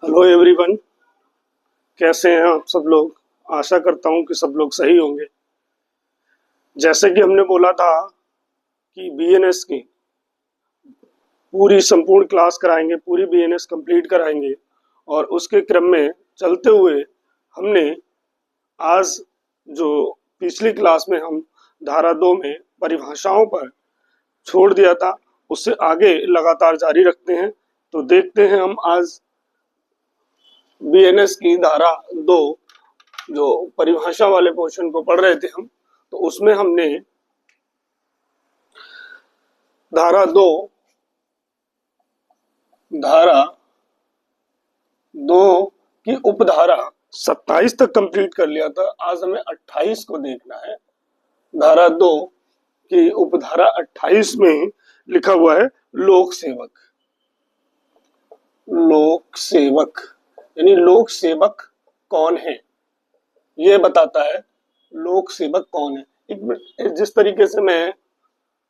Hello everyone. कैसे हैं आप सब लोग। आशा करता हूं कि सब लोग सही होंगे। जैसे कि हमने बोला था कि बीएनएस की पूरी संपूर्ण क्लास कराएंगे, पूरी बीएनएस कंप्लीट कराएंगे, और उसके क्रम में चलते हुए हमने आज जो पिछली क्लास में हम धारा 2 में परिभाषाओं पर छोड़ दिया था, उससे आगे लगातार जारी रखते हैं। तो देखते हैं हम आज बीएनएस की धारा 2 जो परिभाषा वाले पोर्शन को पढ़ रहे थे हम, तो उसमें हमने धारा 2 की उपधारा 27 तक कंप्लीट कर लिया था। आज हमें 28 को देखना है। धारा 2 की उपधारा 28 में लिखा हुआ है लोक सेवक। लोक सेवक यानी लोक सेवक कौन है, ये बताता है लोक सेवक कौन है। जिस तरीके से मैं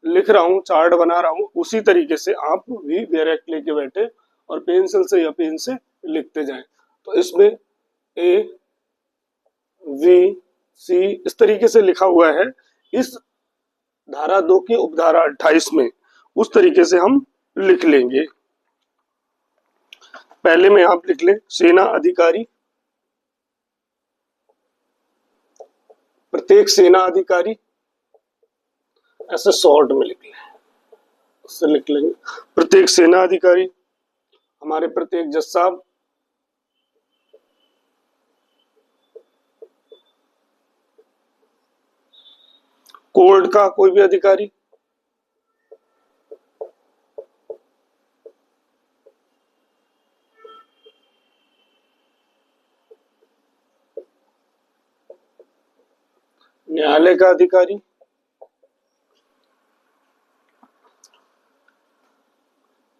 लिख रहा हूँ, चार्ट बना रहा हूँ, उसी तरीके से आप भी डायरेक्ट लेके बैठे और पेंसिल से या पेन से लिखते जाएं। तो इसमें ए वी सी इस तरीके से लिखा हुआ है। इस धारा 2 की उपधारा 28 में उस तरीके से हम लिख लेंगे। पहले में आप लिख लें सेना अधिकारी। प्रत्येक सेना अधिकारी, ऐसे शॉर्ट में लिख लें, उससे लिख लेंगे प्रत्येक सेना अधिकारी। हमारे प्रत्येक जज साहब, कोर्ट का कोई भी अधिकारी, न्यायालय का अधिकारी,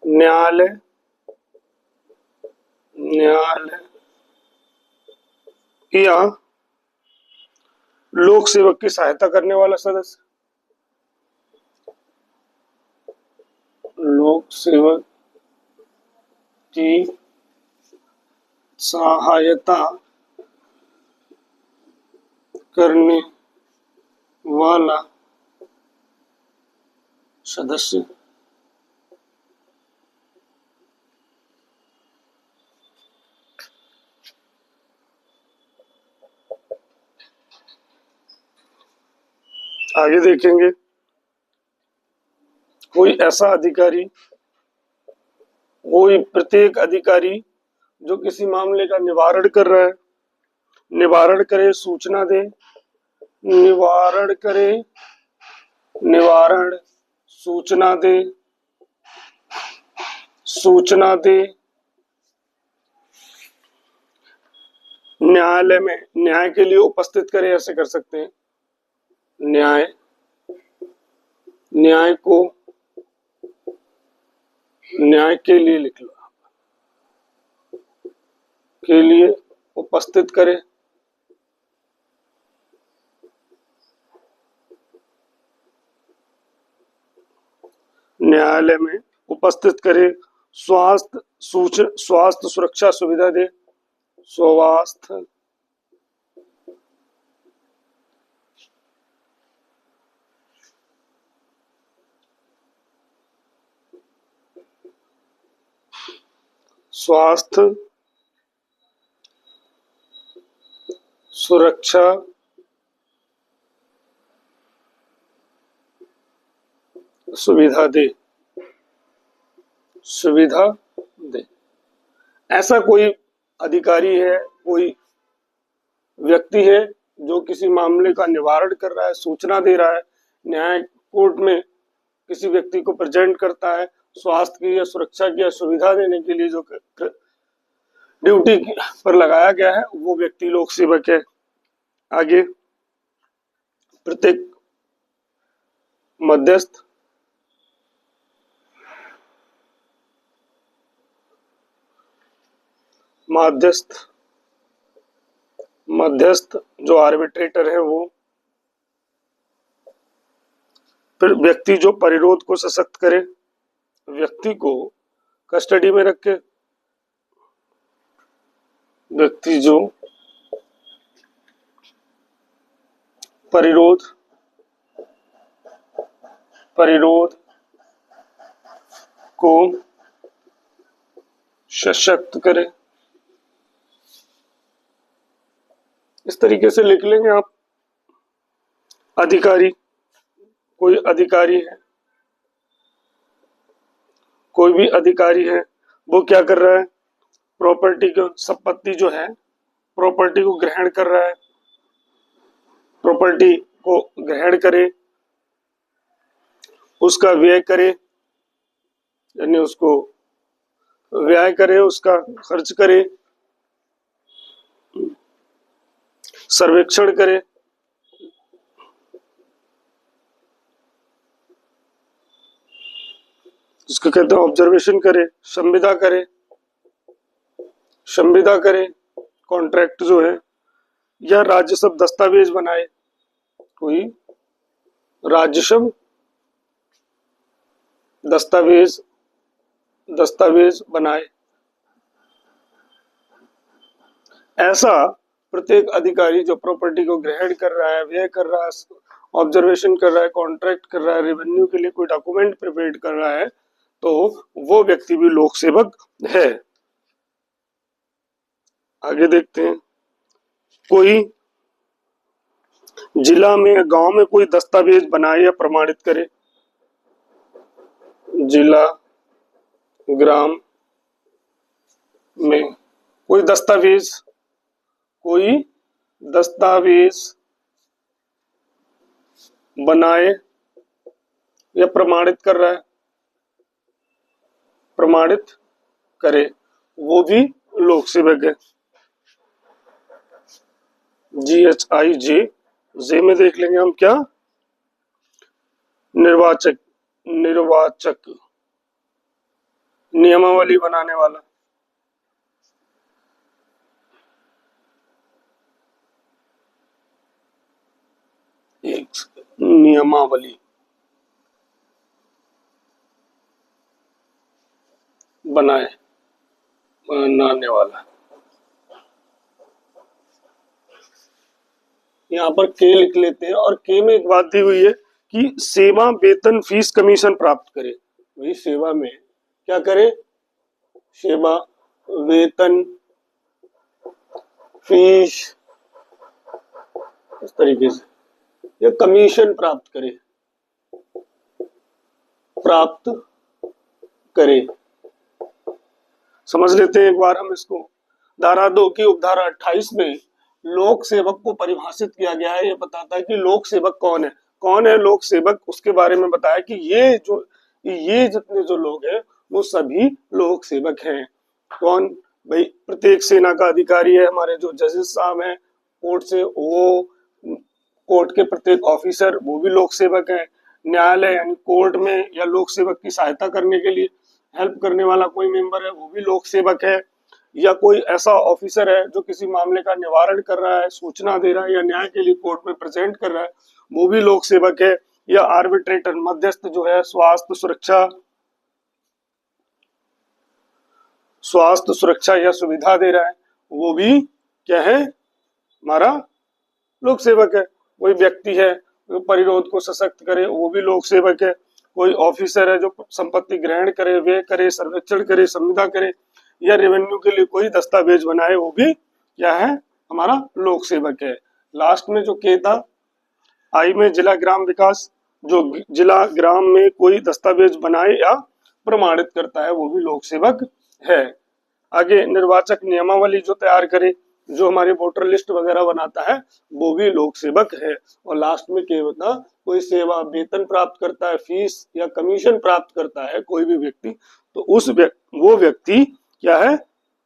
न्यायालय या लोक सेवक की सहायता करने वाला सदस्य, लोक सेवक की सहायता करने वाला सदस्य। आगे देखेंगे कोई ऐसा अधिकारी, कोई प्रत्येक अधिकारी जो किसी मामले का निवारण कर रहा है, निवारण करे, सूचना दे, निवारण करे, निवारण, सूचना दे, सूचना दे, न्यायालय में न्याय के लिए उपस्थित करे, ऐसे कर सकते हैं। न्याय, न्याय को, न्याय के लिए लिख लो, के लिए उपस्थित करे, न्यायालय में उपस्थित करे, स्वास्थ्य सुरक्षा सुविधा दे, स्वास्थ्य स्वास्थ्य सुरक्षा सुविधा दे, सुविधा दे। ऐसा कोई अधिकारी है, कोई व्यक्ति है जो किसी मामले का निवारण कर रहा है, सूचना दे रहा है, न्याय कोर्ट में किसी व्यक्ति को प्रेजेंट करता है, स्वास्थ्य की या सुरक्षा की या सुविधा देने के लिए जो ड्यूटी पर लगाया गया है, वो व्यक्ति लोक सेवक है। आगे प्रत्येक मध्यस्थ, मध्यस्थ, मध्यस्थ जो आर्बिट्रेटर है वो। फिर व्यक्ति जो परिरोध को सशक्त करे, व्यक्ति को कस्टडी में रखे, व्यक्ति जो परिरोध को सशक्त करे। इस तरीके से लिख लेंगे आप। अधिकारी, कोई अधिकारी है, कोई भी अधिकारी है, वो क्या कर रहा है, प्रॉपर्टी को, संपत्ति जो है प्रॉपर्टी को ग्रहण कर रहा है, प्रॉपर्टी को ग्रहण करे, उसका व्यय करे, यानी उसको व्यय करे, उसका खर्च करे, सर्वेक्षण करे, जिसको कहते हैं ऑब्जर्वेशन करे, संविदा करे, कॉन्ट्रैक्ट जो है, या राजस्व दस्तावेज बनाए, कोई राजस्व दस्तावेज बनाए। ऐसा प्रत्येक अधिकारी जो प्रॉपर्टी को ग्रहण कर रहा है, व्यय कर रहा है, ऑब्जर्वेशन कर रहा है, कॉन्ट्रैक्ट कर रहा है, रेवेन्यू के लिए कोई डॉक्यूमेंट प्रिपेयर कर रहा है, तो वो व्यक्ति भी लोक सेवक है। आगे देखते हैं। कोई जिला में, गांव में कोई दस्तावेज बनाए या प्रमाणित करे, जिला, ग्राम में कोई दस्तावेज बनाए या प्रमाणित कर रहा है, प्रमाणित करे, वो भी लोक सेवक है। GHIJ, जे में देख लेंगे हम क्या, निर्वाचक नियमावली बनाने वाला, एक नियमावली बनाने वाला। यहाँ पर के लिख लेते हैं, और के में एक बात दी हुई है कि सेवा, वेतन, फीस, कमीशन प्राप्त करे। वही सेवा में क्या करे, सेवा, वेतन, फीस, इस तरीके से, या कमीशन प्राप्त करे। समझ लेते हैं एक बार हम इसको। धारा 2 की उपधारा 28 में लोक सेवक को परिभाषित किया गया है। ये बताता है कि लोक सेवक कौन है लोक सेवक, उसके बारे में बताया कि ये जितने जो लोग हैं वो सभी लोक सेवक हैं। कौन भाई, प्रत्येक सेना का अधिकारी है, हमारे जो जजेस साहब हैं कोर्ट से, वो कोर्ट के प्रत्येक ऑफिसर वो भी लोक सेवक है। न्यायालय यानी कोर्ट में या लोक सेवक की सहायता करने के लिए हेल्प करने वाला कोई मेंबर है, वो भी लोक सेवक है। या कोई ऐसा ऑफिसर है जो किसी मामले का निवारण कर रहा है, सूचना दे रहा है, या न्याय के लिए कोर्ट में प्रेजेंट कर रहा है, वो भी लोक सेवक है। या आर्बिट्रेटर, मध्यस्थ जो है, स्वास्थ्य सुरक्षा या सुविधा दे रहा है, वो भी क्या है, हमारा लोक सेवक है। कोई व्यक्ति है जो परिरोध को सशक्त करे, वो भी लोक सेवक है। कोई ऑफिसर है जो संपत्ति ग्रहण करे, व्यय करे, सर्वेक्षण करे, संविदा करे, या रेवेन्यू के लिए कोई दस्तावेज बनाए, वो भी क्या है, हमारा लोक सेवक है। लास्ट में जो के था, आई में जिला ग्राम विकास, जो जिला ग्राम में कोई दस्तावेज बनाए या प्रमाणित करता है, वो भी लोक सेवक है। आगे निर्वाचक नियमावली जो तैयार करे, जो हमारे वोटर लिस्ट वगैरह बनाता है, वो भी लोक सेवक है। और लास्ट में क्या होता, कोई सेवा, वेतन प्राप्त करता है, फीस या कमीशन प्राप्त करता है कोई भी व्यक्ति, तो वो व्यक्ति क्या है,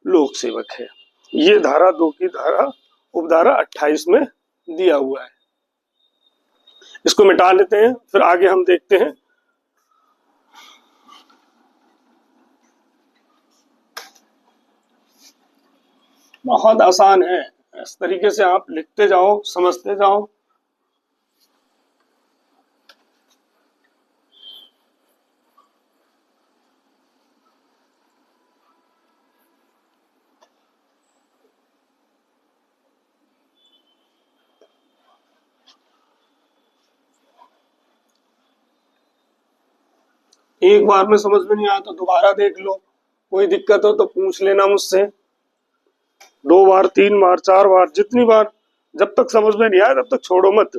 लोक सेवक है। ये धारा 2 की उपधारा 28 में दिया हुआ है। इसको मिटा लेते हैं, फिर आगे हम देखते हैं। बहुत आसान है, इस तरीके से आप लिखते जाओ, समझते जाओ। एक बार में समझ में नहीं आया तो दोबारा देख लो, कोई दिक्कत हो तो पूछ लेना मुझसे, 2 बार 3 बार 4 बार, जितनी बार, जब तक समझ में नहीं आया तब तक छोड़ो मत।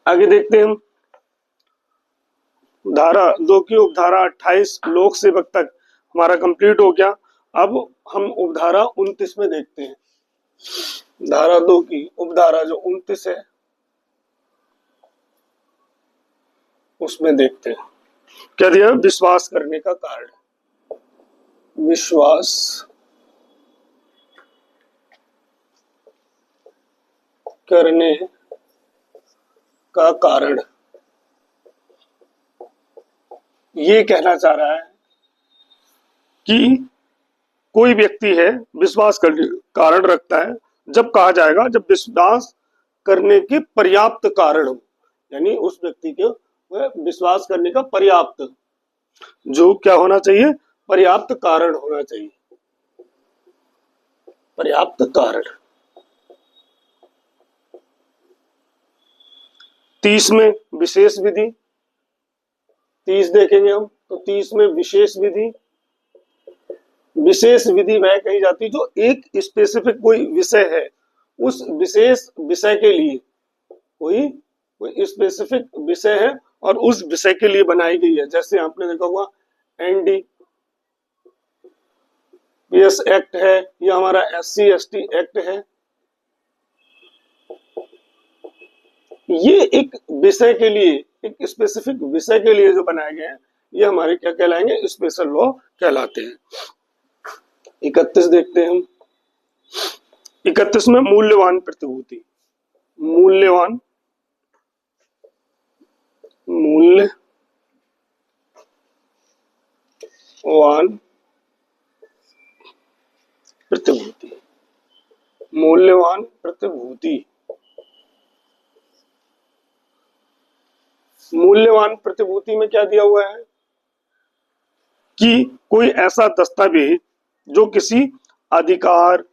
आगे देखते हैं हम, धारा 2 की उपधारा 28 लोक सेवक तक हमारा कंप्लीट हो गया। अब हम उपधारा 29 में देखते हैं, धारा 2 की उपधारा जो 29 है उसमें देखते हैं क्या दिया, विश्वास करने का कारण, विश्वास करने का कारण। ये कहना चाह रहा है कि कोई व्यक्ति है विश्वास करने का कारण रखता है, जब कहा जाएगा जब विश्वास करने के पर्याप्त कारण हो, यानी उस व्यक्ति के विश्वास करने का पर्याप्त, जो क्या होना चाहिए, पर्याप्त कारण होना चाहिए, पर्याप्त कारण। 30 में विशेष विधि, 30 देखेंगे हम तो 30 में विशेष विधि, विशेष विधि वह कही जाती जो एक स्पेसिफिक कोई विषय है, उस विशेष विषय के लिए, कोई स्पेसिफिक विषय है और उस विषय के लिए बनाई गई है। जैसे आपने देखा होगा NDPS एक्ट है या हमारा SC/ST एक्ट है, ये एक विषय के लिए, एक स्पेसिफिक विषय के लिए जो बनाए गए हैं, ये हमारे क्या कहलाएंगे, स्पेशल लॉ कहलाते हैं। 31 देखते हैं हम, 31 में मूल्यवान प्रतिभूति, मूल्यवान प्रतिभूति, मूल्यवान प्रतिभूति, मूल्यवान प्रतिभूति में क्या दिया हुआ है कि कोई ऐसा दस्तावेज जो किसी अधिकार,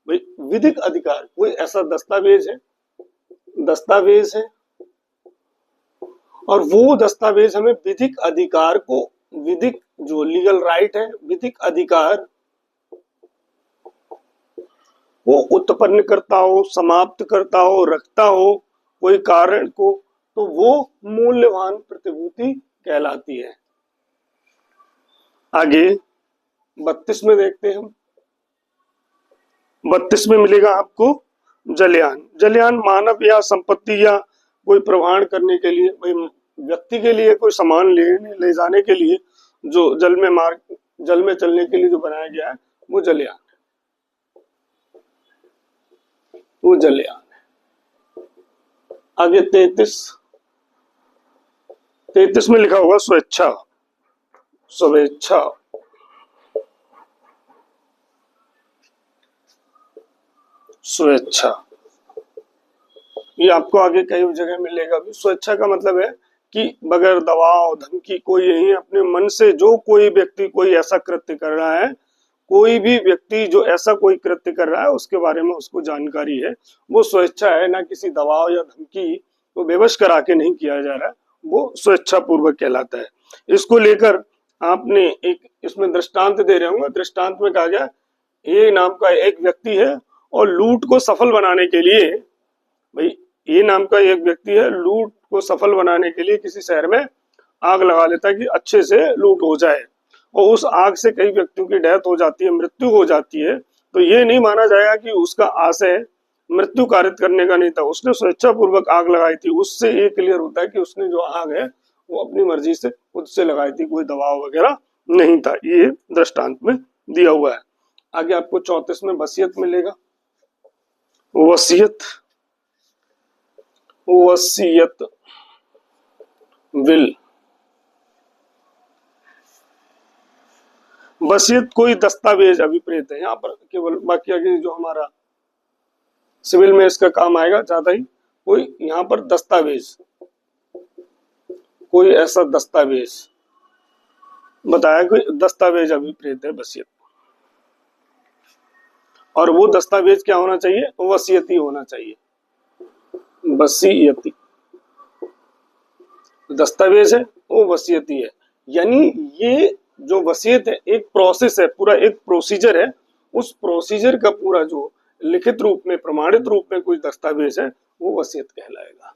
विधिक अधिकार, कोई ऐसा दस्तावेज है और वो दस्तावेज हमें विधिक अधिकार को, विधिक जो लीगल राइट है, विधिक अधिकार वो उत्पन्न करता हो, समाप्त करता हो, रखता हो कोई कारण को, तो वो मूल्यवान प्रतिभूति कहलाती है। आगे 32 में देखते हैं हम, 32 में मिलेगा आपको जलयान। जलयान मानव या संपत्ति या कोई प्रवाहन करने के लिए, कोई व्यक्ति के लिए, कोई सामान ले जाने के लिए जो जल में चलने के लिए जो बनाया गया है, वो जलयान है, वो जलयान है। आगे 33 में लिखा होगा स्वेच्छा, स्वेच्छा, स्वेच्छा, ये आपको आगे कई जगह मिलेगा भी। स्वेच्छा का मतलब है कि बगैर दबाव धमकी, कोई यही अपने मन से जो कोई व्यक्ति कोई ऐसा कृत्य कर रहा है, कोई भी व्यक्ति जो ऐसा कोई कृत्य कर रहा है उसके बारे में उसको जानकारी है, वो स्वेच्छा है, ना किसी दबाव या धमकी को बेबस करा के नहीं किया जा रहा है, वो स्वेच्छा पूर्वक कहलाता है। इसको लेकर आपने एक इसमें दृष्टांत दे रहे होंगे, दृष्टांत में कहा गया ए नाम का एक व्यक्ति है और लूट को सफल बनाने के लिए, भाई ए नाम का एक व्यक्ति है, लूट को सफल बनाने के लिए किसी शहर में आग लगा लेता है कि अच्छे से लूट हो जाए, और उस आग से कई व्यक्तियों की डेथ हो जाती है, मृत्यु हो जाती है, तो ये नहीं माना जाएगा कि उसका आशय मृत्यु कारित करने का नहीं था, उसने स्वेच्छा पूर्वक आग लगाई थी। उससे ये क्लियर होता है कि उसने जो आग है वो अपनी मर्जी से खुद से लगाई थी, कोई दबाव वगैरह नहीं था। ये दृष्टांत में दिया हुआ है। आगे आपको 34 में वसीयत मिलेगा, वसीयत, वसीयत विल, वसीयत कोई दस्तावेज अभिप्रेत है यहाँ पर केवल, बाकी आगे जो हमारा सिविल में इसका काम आएगा ज्यादा ही, कोई यहाँ पर दस्तावेज, कोई ऐसा दस्तावेज बताया, कोई दस्तावेज अभिप्रेत है वसीयत, और वो दस्तावेज क्या होना चाहिए, वसीयती होना चाहिए, वसीयती दस्तावेज है वो वसीयत ही है। यानी ये जो वसीयत है एक प्रोसेस है, पूरा एक प्रोसीजर है, उस प्रोसीजर का पूरा जो लिखित रूप में प्रमाणित रूप में कोई दस्तावेज है वो वसीयत कहलाएगा।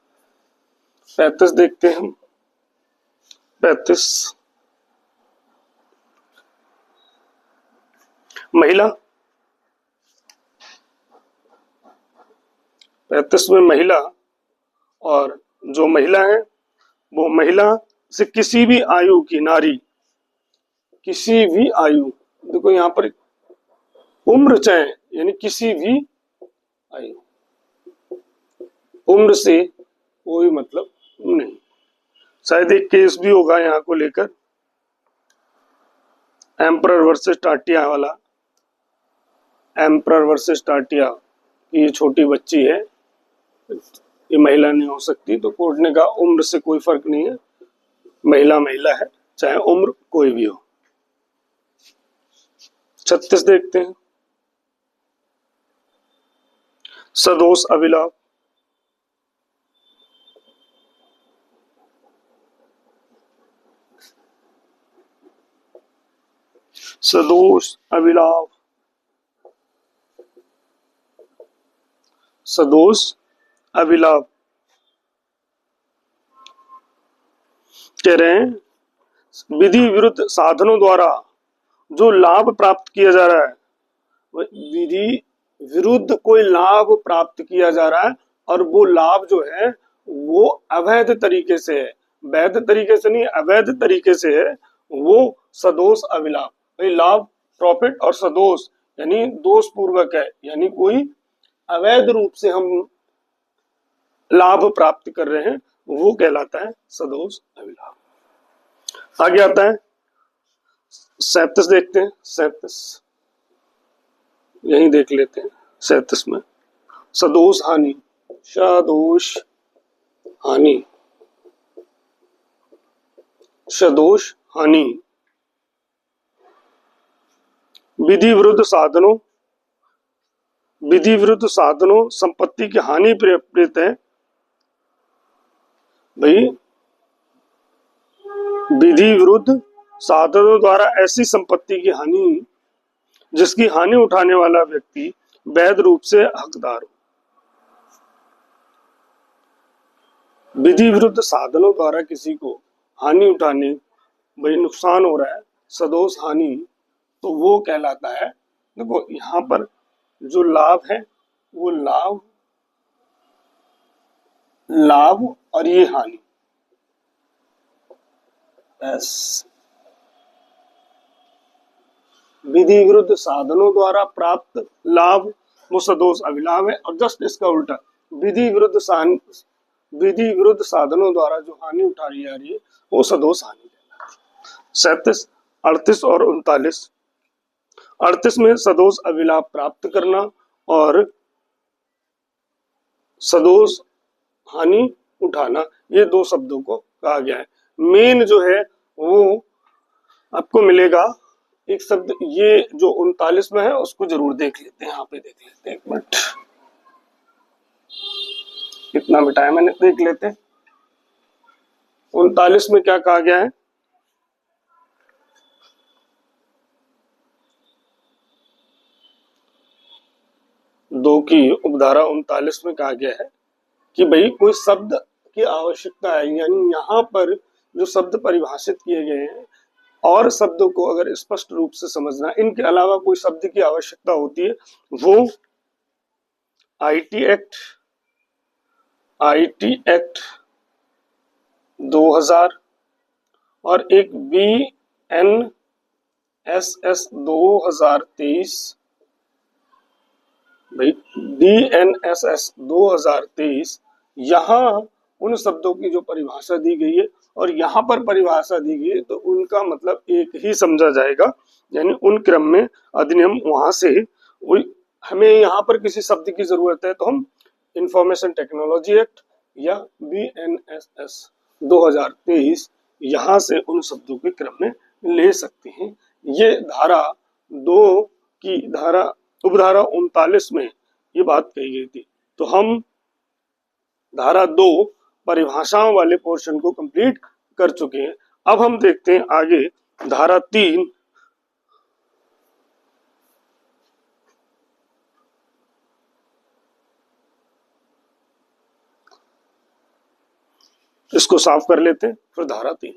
35 देखते हैं हम। 35 महिला। 35 में महिला, और जो महिला है वो महिला से किसी भी आयु की नारी, किसी भी आयु, देखो यहाँ पर उम्र चाहे, यानी किसी भी आयु, उम्र से कोई मतलब नहीं। शायद एक केस भी होगा यहाँ को लेकर, एम्परर वर्सेस टाटिया वाला। एम्परर वर्सेस टाटिया की ये छोटी बच्ची है, ये महिला नहीं हो सकती, तो कोर्ट ने कहा उम्र से कोई फर्क नहीं है, महिला महिला है चाहे उम्र कोई भी हो। 36 देखते हैं। सदोष अविलाप। सदोष अविलाप। सदोष अविलाप कह रहे हैं विधि विरुद्ध साधनों द्वारा जो लाभ प्राप्त किया जा रहा है, विधि विरुद्ध कोई लाभ प्राप्त किया जा रहा है और वो लाभ जो है वो अवैध तरीके से है, वैध तरीके से नहीं, अवैध तरीके से है, वो सदोष अविलाप। भाई लाभ, प्रॉफिट और सदोष यानी दोष पूर्वक है, यानी कोई अवैध रूप से हम लाभ प्राप्त कर रहे हैं, वो कहलाता है सदोष अविलाप। आगे आता है 37 देखते हैं। 37 यही देख लेते हैं। 37 में सदोष हानि। सदोष हानि। सदोष हानि विधि विरुद्ध साधनों, विधि विरुद्ध साधनों संपत्ति की हानि प्रेरित है। भाई विधि विरुद्ध साधनों द्वारा ऐसी संपत्ति की हानि जिसकी हानि उठाने वाला व्यक्ति वैध रूप से हकदार हो। विधि विरुद्ध साधनों द्वारा किसी को हानि उठाने, भाई नुकसान हो रहा है, सदोष हानि, तो वो कहलाता है। देखो यहाँ पर जो लाभ है वो लाभ, लाभ और ये हानि, विधि विरुद्ध साधनों द्वारा प्राप्त लाभ वो सदोष अभिलाभ है, और जस्ट इसका उल्टा विधि विरुद्ध साधनों द्वारा जो हानि उठाई जा रही है वो सदोष हानि है। 37, 38 और 39। 38 में सदोष अभिलाभ प्राप्त करना और सदोष हानि उठाना, ये दो शब्दों को कहा गया है। मेन जो है वो आपको मिलेगा एक शब्द, ये जो 39 में है उसको जरूर देख लेते हैं, यहाँ पे देख लेते हैं, एक मिनट कितना बिटाया मैंने, देख लेते हैं 39 में क्या कहा गया है। दो की उपधारा 39 में कहा गया है कि भाई कोई शब्द की आवश्यकता है, यानी यहाँ पर जो शब्द परिभाषित किए गए हैं और शब्दों को अगर स्पष्ट रूप से समझना, इनके अलावा कोई शब्द की आवश्यकता होती है, वो आईटी एक्ट 2000 और एक BNSS 2023, भाई BNSS 2023, यहाँ उन शब्दों की जो परिभाषा दी गई है और यहाँ पर परिभाषा दी गई है तो उनका मतलब एक ही समझा जाएगा, यानी उन क्रम में अधिनियम वहां से हमें यहाँ पर किसी शब्द की जरूरत है तो हम इंफॉर्मेशन टेक्नोलॉजी एक्ट या BNSS 2023 यहाँ से उन शब्दों के क्रम में ले सकते हैं। ये धारा 2 की धारा उपधारा 39 में ये बात कही गई थी। तो हम धारा 2 परिभाषाओं वाले पोर्शन को कंप्लीट कर चुके हैं। अब हम देखते हैं आगे धारा 3, इसको साफ कर लेते हैं, फिर धारा 3।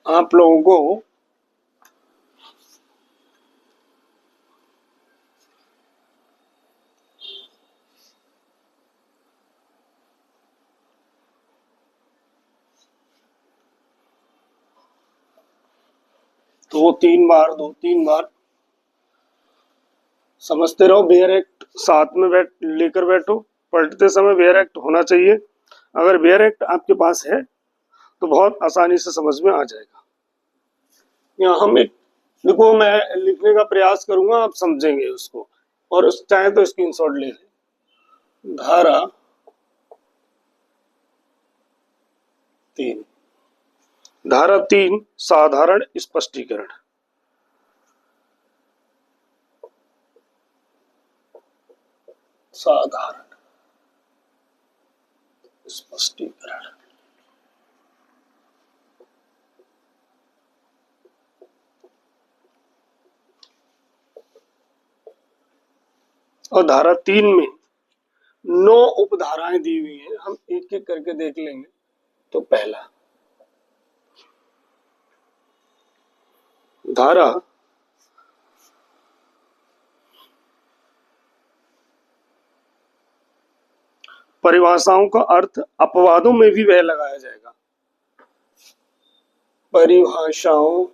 आप लोगों को तो 3 बार समझते रहो। बेयर एक्ट साथ में लेकर बैठो, पढ़ते समय बेयर एक्ट होना चाहिए। अगर बेयर एक्ट आपके पास है तो बहुत आसानी से समझ में आ जाएगा। यहाँ हम एक देखो, मैं लिखने का प्रयास करूंगा, आप समझेंगे उसको, और उस चाहे तो स्क्रीनशॉट ले लें। धारा 3, धारा 3 साधारण स्पष्टीकरण। साधारण स्पष्टीकरण। और धारा 3 में 9 उपधाराएं दी हुई हैं, हम एक एक करके देख लेंगे। तो पहला, धारा परिभाषाओं का अर्थ अपवादों में भी वह लगाया जाएगा। परिभाषाओं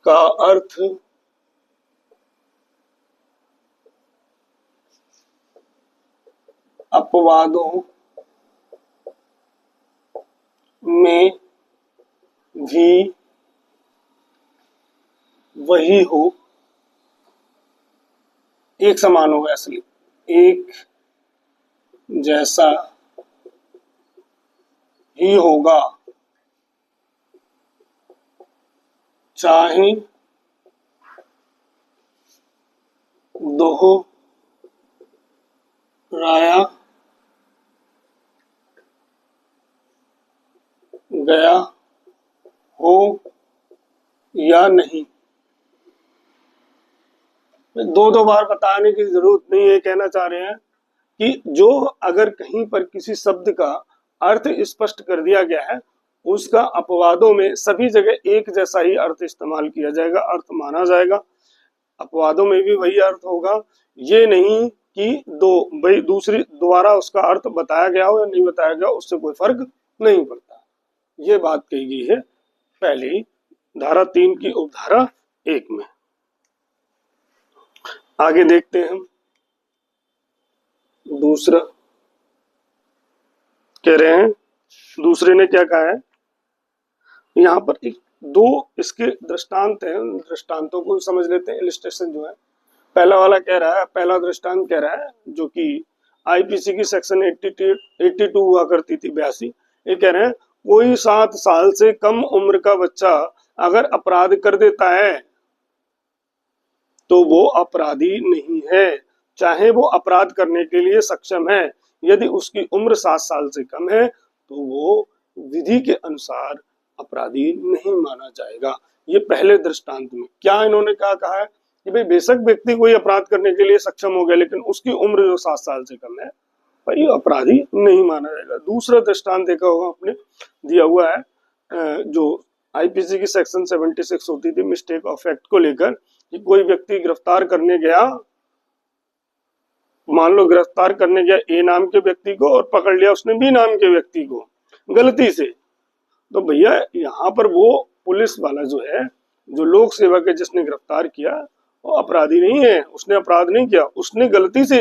का अर्थ अपवादों में भी वही हो, एक समान होगा, असली एक जैसा ही होगा, चाहे दोहराया गया हो या नहीं। दो बार बताने की जरूरत नहीं है। कहना चाह रहे हैं कि जो अगर कहीं पर किसी शब्द का अर्थ स्पष्ट कर दिया गया है, उसका अपवादों में सभी जगह एक जैसा ही अर्थ इस्तेमाल किया जाएगा, अर्थ माना जाएगा। अपवादों में भी वही अर्थ होगा, ये नहीं कि भाई दूसरी दोबारा उसका अर्थ बताया गया हो या नहीं बताया गया, उससे कोई फर्क नहीं पड़ता। ये बात कही गई है पहली धारा 3 की उपधारा 1 में। आगे देखते हैं हम दूसरा। कह रहे हैं, दूसरे ने क्या कहा है, यहाँ पर एक दो इसके दृष्टांत हैं, दृष्टांतों को समझ लेते हैं। इलिस्ट्रेशन जो है, पहला वाला कह रहा है, पहला दृष्टांत कह रहा है जो कि आईपीसी की सेक्शन 82 हुआ करती थी 82। ये कह रहे हैं कोई 7 साल से कम उम्र का बच्चा अगर अपराध कर देता है तो वो अपराधी नहीं है, चाहे वो अपराध करने के लिए सक्षम है। यदि उसकी उम्र 7 साल से कम है तो वो विधि के अनुसार अपराधी नहीं माना जाएगा। ये पहले दृष्टांत में क्या इन्होंने क्या कहा है कि भाई बेशक व्यक्ति कोई अपराध करने के लिए सक्षम हो गया, लेकिन उसकी उम्र जो 7 साल से कम है, भाई अपराधी नहीं माना जाएगा। दूसरा दृष्टांत देखा होगा आपने, दिया हुआ है जो आईपीसी की सेक्शन 76 होती थी मिस्टेक ऑफ एक्ट को लेकर, कि कोई व्यक्ति गिरफ्तार करने गया, मान लो गिरफ्तार करने गया ए नाम के व्यक्ति को और पकड़ लिया उसने बी नाम के व्यक्ति को गलती से, तो भैया यहाँ पर वो पुलिस वाला जो है, जो लोक सेवक है जिसने गिरफ्तार किया, वो अपराधी नहीं है, उसने अपराध नहीं किया, उसने गलती से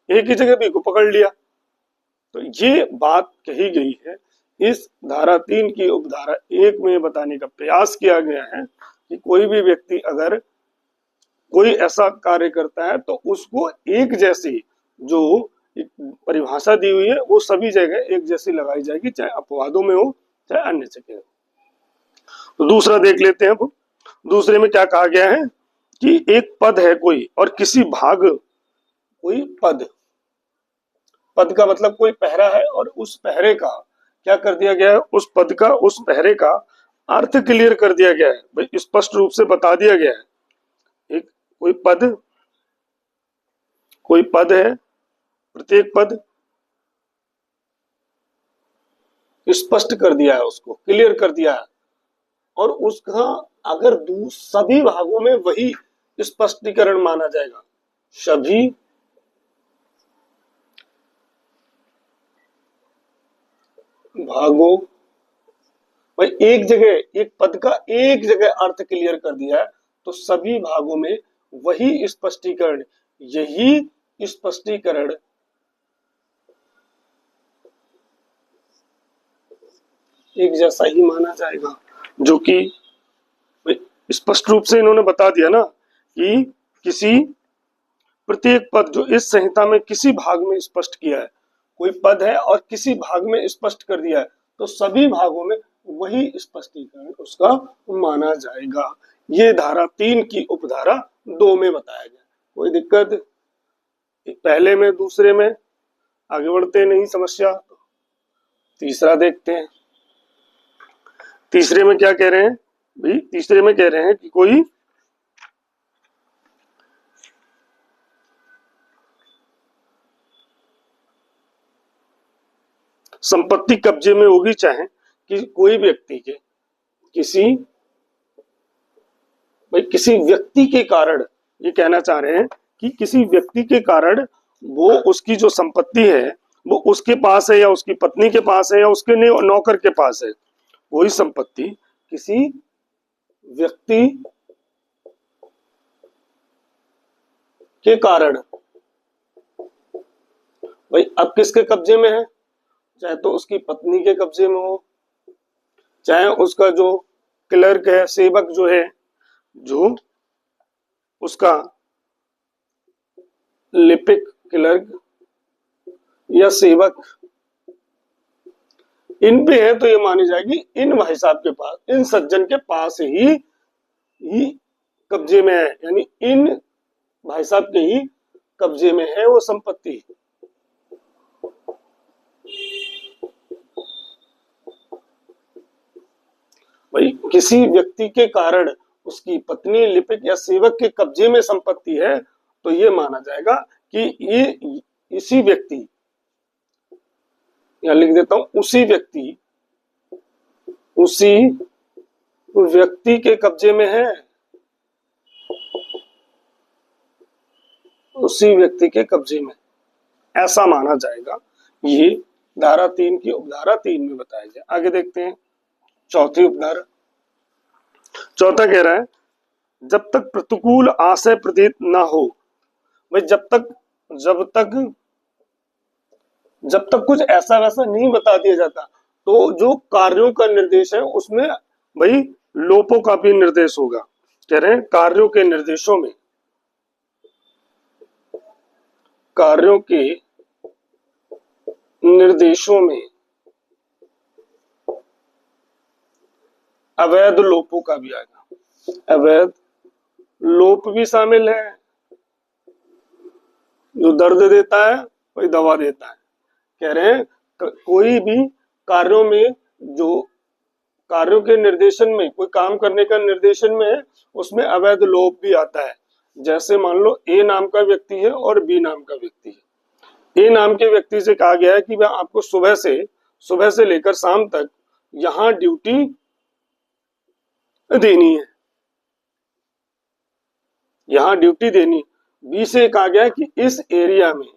एक ही जगह बी को पकड़ लिया। तो ये बात कही गई है। इस धारा 3 की उपधारा 1 में बताने का प्रयास किया गया है कि कोई भी व्यक्ति अगर कोई ऐसा कार्य करता है तो उसको एक जैसी जो परिभाषा दी हुई है वो सभी जगह एक जैसी लगाई जाएगी, चाहे अपवादों में हो चाहे अन्य जगह हो। तो दूसरा देख लेते हैं। दूसरे में क्या कहा गया है कि एक पद है कोई और किसी भाग, कोई पद, पद का मतलब कोई पहरा है और उस पहरे का क्या कर दिया गया है, उस पद का, उस पहरे का अर्थ क्लियर कर दिया गया है, भाई स्पष्ट रूप से बता दिया गया है। एक कोई पद है, प्रत्येक पद स्पष्ट कर दिया है, उसको क्लियर कर दिया है, और उसका अगर सभी भागों में वही स्पष्टीकरण माना जाएगा, सभी भागों, भाई एक जगह एक पद का एक जगह अर्थ क्लियर कर दिया है तो सभी भागों में वही स्पष्टीकरण, यही स्पष्टीकरण एक जैसा ही माना जाएगा। जो कि स्पष्ट रूप से इन्होंने बता दिया ना कि किसी प्रत्येक पद जो इस संहिता में किसी भाग में स्पष्ट किया है, कोई पद है और किसी भाग में स्पष्ट कर दिया है तो सभी भागों में वही स्पष्टीकरण उसका माना जाएगा। ये धारा 3 की उपधारा 2 में बताया गया। कोई दिक्कत पहले में दूसरे में? आगे बढ़ते नहीं समस्या। तीसरा देखते हैं। तीसरे में क्या कह रहे हैं भाई? तीसरे में कह रहे हैं कि कोई संपत्ति कब्जे में होगी, चाहे कि कोई व्यक्ति के किसी व्यक्ति के कारण, ये कहना चाह रहे हैं कि किसी व्यक्ति के कारण वो उसकी जो संपत्ति है वो उसके पास है या उसकी पत्नी के पास है या उसके नौकर के पास है, वही संपत्ति किसी व्यक्ति के कारण, भाई अब किसके कब्जे में है? चाहे तो उसकी पत्नी के कब्जे में हो, चाहे उसका जो क्लर्क है, सेवक जो है, जो उसका लिपिक, क्लर्क या सेवक इन पे है तो ये मानी जाएगी इन भाई साहब के पास, इन सज्जन के पास ही कब्जे में है, यानी इन भाई साहब के ही कब्जे में है वो संपत्ति। भाई किसी व्यक्ति के कारण उसकी पत्नी, लिपिक या सेवक के कब्जे में संपत्ति है तो ये माना जाएगा कि ये इसी व्यक्ति, या लिख देता हूं उसी व्यक्ति के कब्जे में है, उसी व्यक्ति के कब्जे में, ऐसा माना जाएगा। ये धारा 3 की उपधारा 3 में बताया गया। आगे देखते हैं चौथी उपधारा। चौथा कह रहा है जब तक प्रतिकूल आशय प्रतीत ना हो, भाई जब तक कुछ ऐसा वैसा नहीं बता दिया जाता तो जो कार्यों का निर्देश है उसमें भाई लोपों का भी निर्देश होगा। कह रहे हैं कार्यों के निर्देशों में अवैध लोपों का भी आएगा। अवैध लोप भी शामिल है, जो दर्द देता है वही दवा देता है। कह रहे हैं कोई भी कार्यों में, जो कार्यों के निर्देशन में, कोई काम करने का निर्देशन में है उसमें अवैध लोप भी आता है। जैसे मान लो ए नाम का व्यक्ति है और बी नाम का व्यक्ति है। ए नाम के व्यक्ति से कहा गया है कि वह आपको सुबह से लेकर शाम तक यहाँ ड्यूटी देनी है, यहाँ ड्यूटी देनी। बी से कहा गया है कि इस एरिया में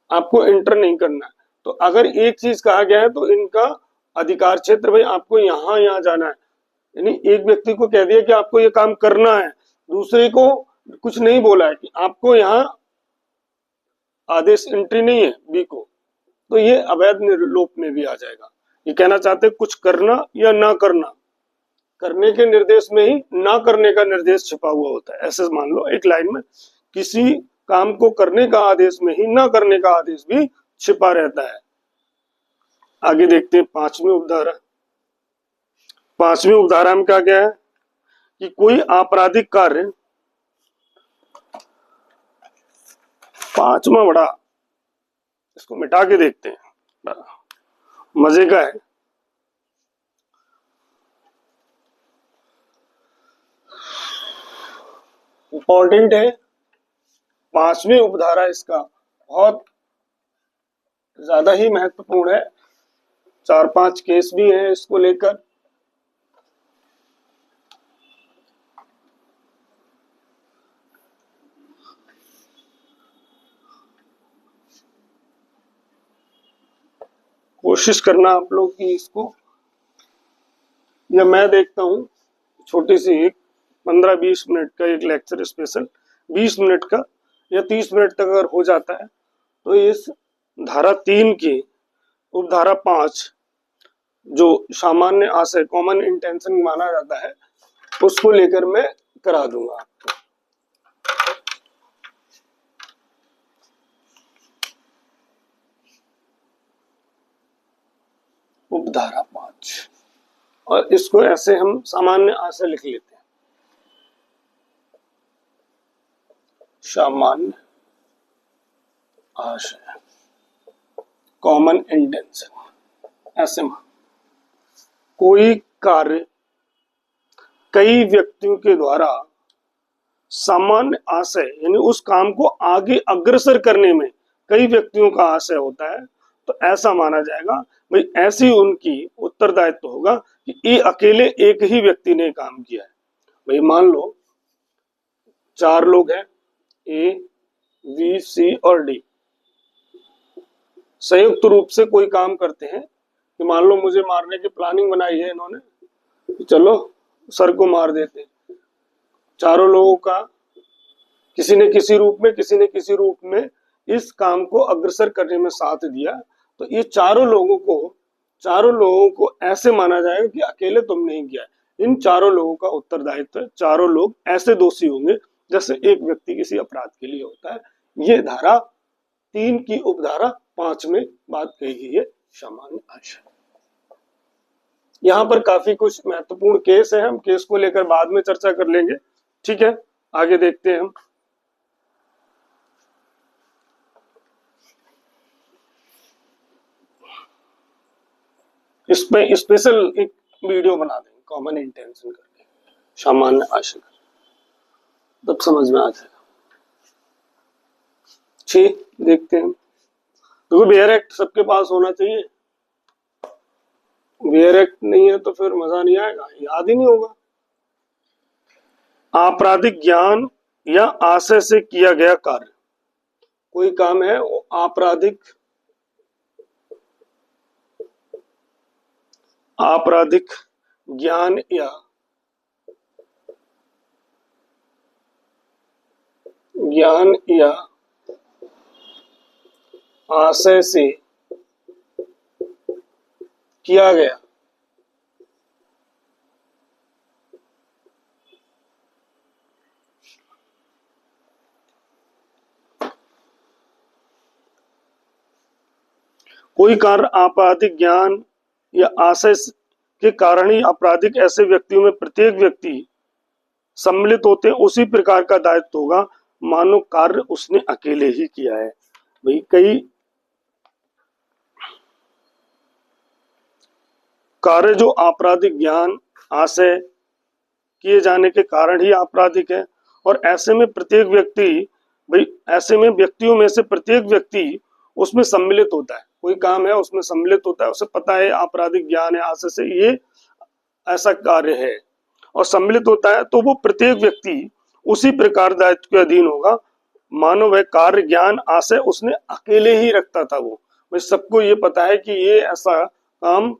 आपको एंटर नहीं करना है। तो अगर एक चीज कहा गया है तो इनका अधिकार क्षेत्र, भाई आपको यहाँ जाना है, यानी एक व्यक्ति को कह दिया कि आपको ये काम करना है, दूसरे को कुछ नहीं बोला है कि आपको यहाँ आदेश एंट्री नहीं है बी को, तो ये अवैध लोप में भी आ जाएगा। ये कहना चाहते कुछ करना या ना करना, करने के निर्देश में ही ना करने का निर्देश छिपा हुआ होता है। ऐसे मान लो एक लाइन में किसी काम को करने का आदेश में ही ना करने का आदेश भी छिपा रहता है। आगे देखते हैं पांचवी उपधारा। पांचवी उपधारा में क्या क्या है कि कोई आपराधिक कार्य, पांचवा बड़ा, इसको मिटा के देखते हैं, मजे का है। इंपॉर्टेंट है, पांचवी उपधारा इसका बहुत ज्यादा ही महत्वपूर्ण है। 4-5 केस भी हैं इसको लेकर। कोशिश करना आप लोग की इसको, या मैं देखता हूँ छोटी सी एक 15-20 मिनट का एक लेक्चर स्पेशल 20 मिनट का या 30 मिनट तक अगर हो जाता है तो इस धारा 3 की उपधारा 5 जो सामान्य आशय कॉमन इंटेंशन माना जाता है उसको लेकर मैं करा दूंगा आपको। उपधारा 5 और इसको ऐसे हम सामान्य आशय लिख लेते हैं, सामान्य आशय कॉमन इंटेंशन। ऐसे में कोई कार्य कई व्यक्तियों के द्वारा सामान्य आशय यानी उस काम को आगे अग्रसर करने में कई व्यक्तियों का आशय होता है तो ऐसा माना जाएगा भाई ऐसी उनकी उत्तरदायित्व होगा कि ये अकेले एक ही व्यक्ति ने काम किया है। भाई मान लो 4 लोग हैं, ए बी सी और डी, संयुक्त रूप से कोई काम करते हैं कि मान लो मुझे मारने की प्लानिंग बनाई है इन्होंने, चलो सर को मार देते हैं। चारों लोगों का किसी ने किसी रूप में किसी ने किसी रूप में इस काम को अग्रसर करने में साथ दिया, तो ये चारों लोगों को ऐसे माना जाएगा कि अकेले तुम नहीं किया। इन चारों लोगों का उत्तरदायित्व है, चारों लोग ऐसे दोषी होंगे जैसे एक व्यक्ति किसी अपराध के लिए होता है। ये धारा 3 की उपधारा 5 में बात कही गई है सामान्य आशय। यहाँ पर काफी कुछ महत्वपूर्ण केस है, हम केस को लेकर बाद में चर्चा कर लेंगे। ठीक है, आगे देखते हैं हम। इस पे स्पेशल एक वीडियो बना देंगे कॉमन इंटेंशन करके, सामान्य आशय, तब समझ में आ जाएगा। ठीक, देखते हैं। देखो बेयर एक्ट सबके पास होना चाहिए, बेयर एक्ट नहीं है तो फिर मजा नहीं आएगा, याद ही नहीं होगा। आपराधिक ज्ञान या आशय से किया गया कार्य, कोई काम है वो आपराधिक ज्ञान या आशय से किया गया, कोई कार्य आपराधिक ज्ञान या आशय के कारण ही आपराधिक ऐसे व्यक्तियों में प्रत्येक व्यक्ति सम्मिलित होते हैं, उसी प्रकार का दायित्व होगा मानो कार्य उसने अकेले ही किया है। भाई कई कार्य जो आपराधिक ज्ञान आशय किए जाने के कारण ही आपराधिक है, और ऐसे में प्रत्येक व्यक्ति, भाई ऐसे में व्यक्तियों में से प्रत्येक व्यक्ति उसमें सम्मिलित होता है। कोई काम है उसमें सम्मिलित होता है, उसे पता है आपराधिक ज्ञान है आशय से ये ऐसा कार्य है और सम्मिलित होता है, तो वो प्रत्येक व्यक्ति उसी प्रकार दायित्व के अधीन होगा मानो वह कार्य ज्ञान आशय उसने अकेले ही रखता था। वो भाई सबको ये पता है कि ये ऐसा काम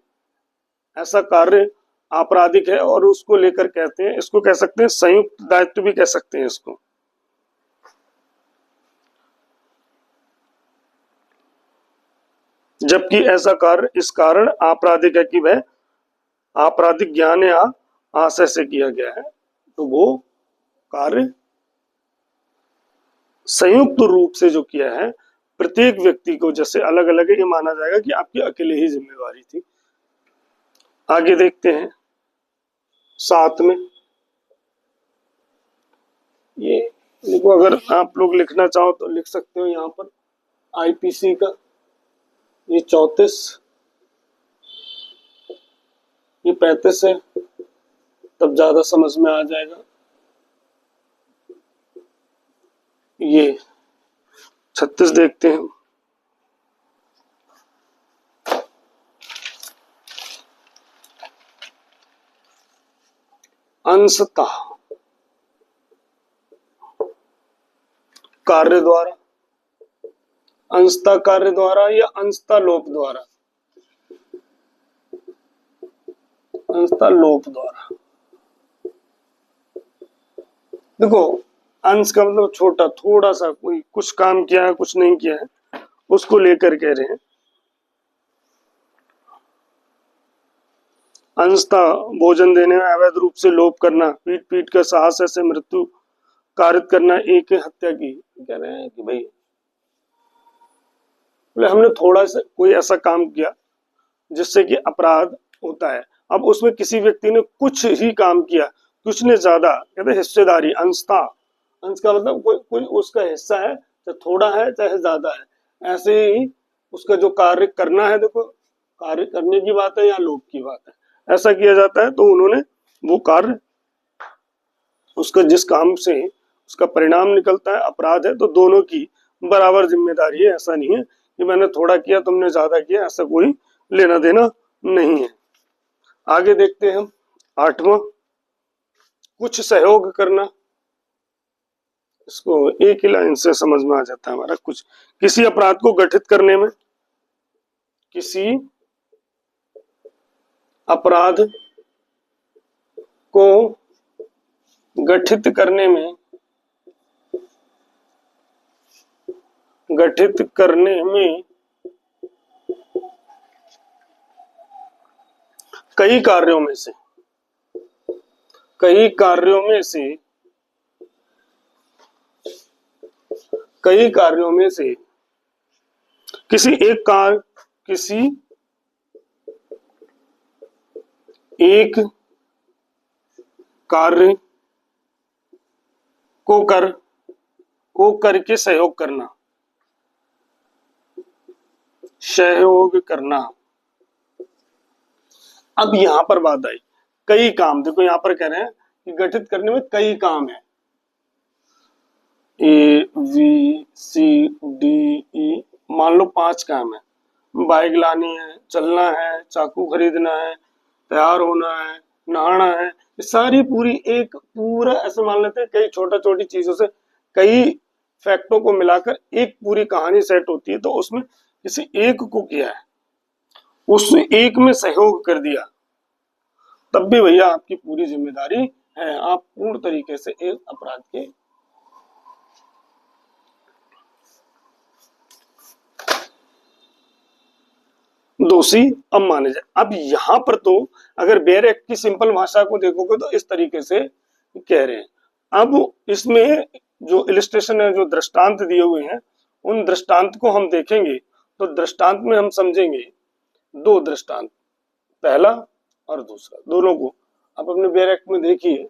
ऐसा कार्य आपराधिक है और उसको लेकर कहते हैं, इसको कह सकते हैं संयुक्त दायित्व भी कह सकते हैं इसको। जबकि ऐसा कार्य इस कारण आपराधिक है कि वह आपराधिक ज्ञान या आशय से किया गया है तो वो कार्य संयुक्त रूप से जो किया है, प्रत्येक व्यक्ति को जैसे अलग अलग है, ये माना जाएगा कि आपकी अकेले ही जिम्मेवारी थी। आगे देखते हैं 7 में। ये देखो, अगर आप लोग लिखना चाहो तो लिख सकते हो यहाँ पर आईपीसी का ये 34, ये 35 है, तब ज्यादा समझ में आ जाएगा। ये 36 देखते हैं। अंशतः कार्य द्वारा, अंशतः कार्य द्वारा या अंशतः लोप द्वारा, अंशतः लोप द्वारा। देखो, अंश का मतलब छोटा, थोड़ा सा, कोई कुछ काम किया है कुछ नहीं किया है, उसको लेकर कह रहे हैं। अंशतः भोजन देने में अवैध रूप से लोप करना, पीट पीट कर साहस से मृत्यु कारित करना, एक हत्या की। कह रहे हैं कि भाई बोले हमने थोड़ा सा कोई ऐसा काम किया जिससे कि अपराध होता है। अब उसमें किसी व्यक्ति ने कुछ ही काम किया, कुछ ने ज्यादा, कहते हिस्सेदारी, अंशता। अंश का मतलब कोई कोई उसका हिस्सा है, चाहे थोड़ा है चाहे ज्यादा है। ऐसे ही उसका जो कार्य करना है, देखो कार्य करने की बात है या लोभ की बात है, ऐसा किया जाता है तो उन्होंने वो कार्य, उसका जिस काम से उसका परिणाम निकलता है अपराध है, तो दोनों की बराबर जिम्मेदारी है। ऐसा नहीं है कि मैंने थोड़ा किया तुमने ज्यादा किया, ऐसा कोई लेना देना नहीं है। आगे देखते हैं हम 8वां, कुछ सहयोग करना। इसको एक ही लाइन से समझ में आ जाता है हमारा। कुछ, किसी अपराध को गठित करने में, किसी अपराध को गठित करने में, गठित करने में कई कार्यों में से, कई कार्यों में से, कई कार्यों में से किसी एक कार्य, किसी एक कार्य को करके सहयोग करना, सहयोग करना। अब यहां पर बात आई कई काम। देखो यहां पर कह रहे हैं कि गठित करने में कई काम है, A B C D E, मान लो 5 काम है। बाइक लानी है, चलना है, चाकू खरीदना है, तैयार होना है, नहाना है, ये सारी पूरी एक पूरा ऐसे मान लेते हैं कई छोटा छोटी चीजों से, कई फैक्टों को मिलाकर एक पूरी कहानी सेट होती है। तो उसमें किसी एक को किया है, उस एक में सहयोग कर दिया, तब भी भैया आपकी पूरी जिम्मेदारी है, आप पूर्ण तरीके से एक अपराध के दोषी अब माने जाए। अब यहां पर तो अगर बेयर एक्ट की सिंपल भाषा को देखोगे तो इस तरीके से कह रहे हैं। अब इसमें जो इलिस्ट्रेशन है, जो दृष्टांत दिए हुए हैं, उन दृष्टांत को हम देखेंगे तो दृष्टांत में हम समझेंगे 2 दृष्टांत, पहला और दूसरा, दोनों को आप अपने बेयर एक्ट में देखिए।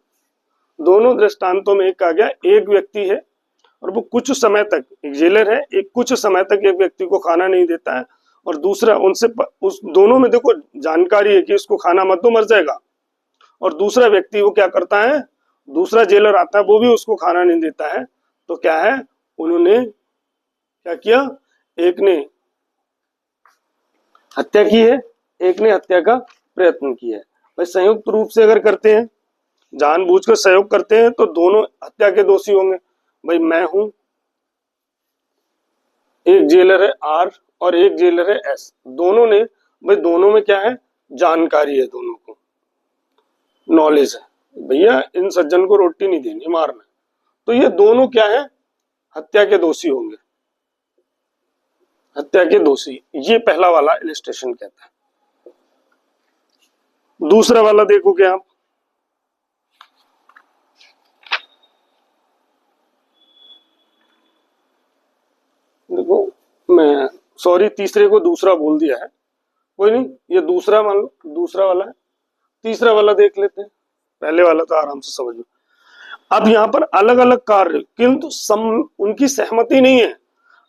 दोनों दृष्टांतों में एक कहा गया, एक व्यक्ति है और वो कुछ समय तक, एक जेलर है, एक कुछ समय तक एक व्यक्ति को खाना नहीं देता है, और दूसरा उनसे उस दोनों में देखो जानकारी है कि इसको खाना मत दो मर जाएगा, और दूसरा व्यक्ति वो क्या करता है, दूसरा जेलर आता है, वो भी उसको खाना नहीं देता है। तो क्या है, उन्होंने क्या किया, एक ने हत्या की है, एक ने हत्या का प्रयत्न किया है। भाई संयुक्त रूप से अगर करते हैं, जानबूझकर सहयोग करते हैं, तो दोनों हत्या के दोषी होंगे। भाई मैं हूं, एक जेलर है आर और एक जेलर है एस, दोनों ने, भाई दोनों में क्या है, जानकारी है, दोनों को नॉलेज है, भैया इन सज्जन को रोटी नहीं देनी, मारना, तो ये दोनों क्या है, हत्या के दोषी होंगे, हत्या के दोषी। ये पहला वाला इलिस्ट्रेशन कहता है। दूसरा वाला देखोगे आप, सॉरी तीसरे को दूसरा बोल दिया है, कोई नहीं, ये दूसरा वाला है, तीसरा वाला देख लेते हैं, पहले वाला तो आराम से समझ में। अब यहाँ पर अलग अलग कार्य किंतु उनकी सहमति नहीं है।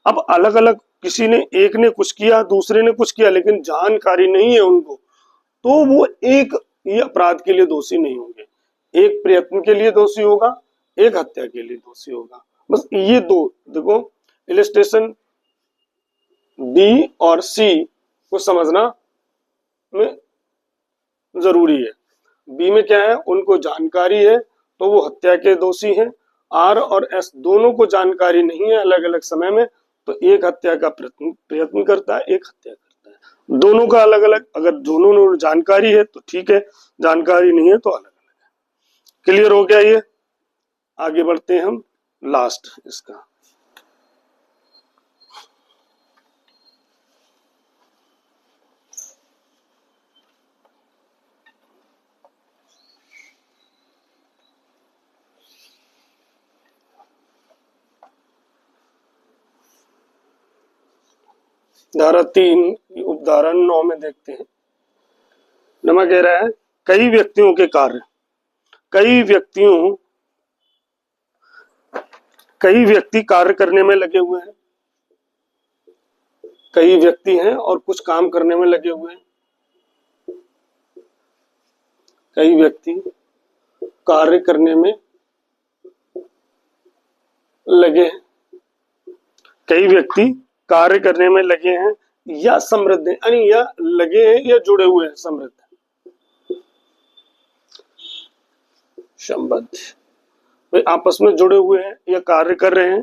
अब अलग अलग, किसी ने, एक ने कुछ किया, दूसरे ने कुछ किया, लेकिन जानकारी नहीं है उनको, तो वो एक ये अपराध के लिए दोषी नहीं होंगे। एक प्रयत्न के लिए दोषी होगा, एक हत्या के लिए दोषी होगा। बस ये दो देखो, इलस्ट्रेशन बी और सी को समझना में जरूरी है। बी में क्या है, उनको जानकारी है तो वो हत्या के दोषी हैं। आर और एस दोनों को जानकारी नहीं है अलग अलग समय में, तो एक हत्या का प्रयत्न करता है, एक हत्या करता है। दोनों का अलग अलग, अगर दोनों जानकारी है तो ठीक है, जानकारी नहीं है तो अलग अलग है। क्लियर हो गया ये? आगे बढ़ते हैं हम लास्ट इसका। धारा 3 उपधारा 9 में देखते हैं। नमा कह रहा है कई व्यक्तियों के कार्य, कई व्यक्ति कार्य करने में लगे हुए हैं, कई व्यक्ति हैं और कुछ काम करने में लगे हुए हैं। कई व्यक्ति कार्य करने में लगे हैं, कई व्यक्ति कार्य करने में लगे हैं या समृद्ध हैं, यानी या लगे हैं या जुड़े हुए हैं, समृद्ध संबद्ध, वे आपस में जुड़े हुए हैं या कार्य कर रहे हैं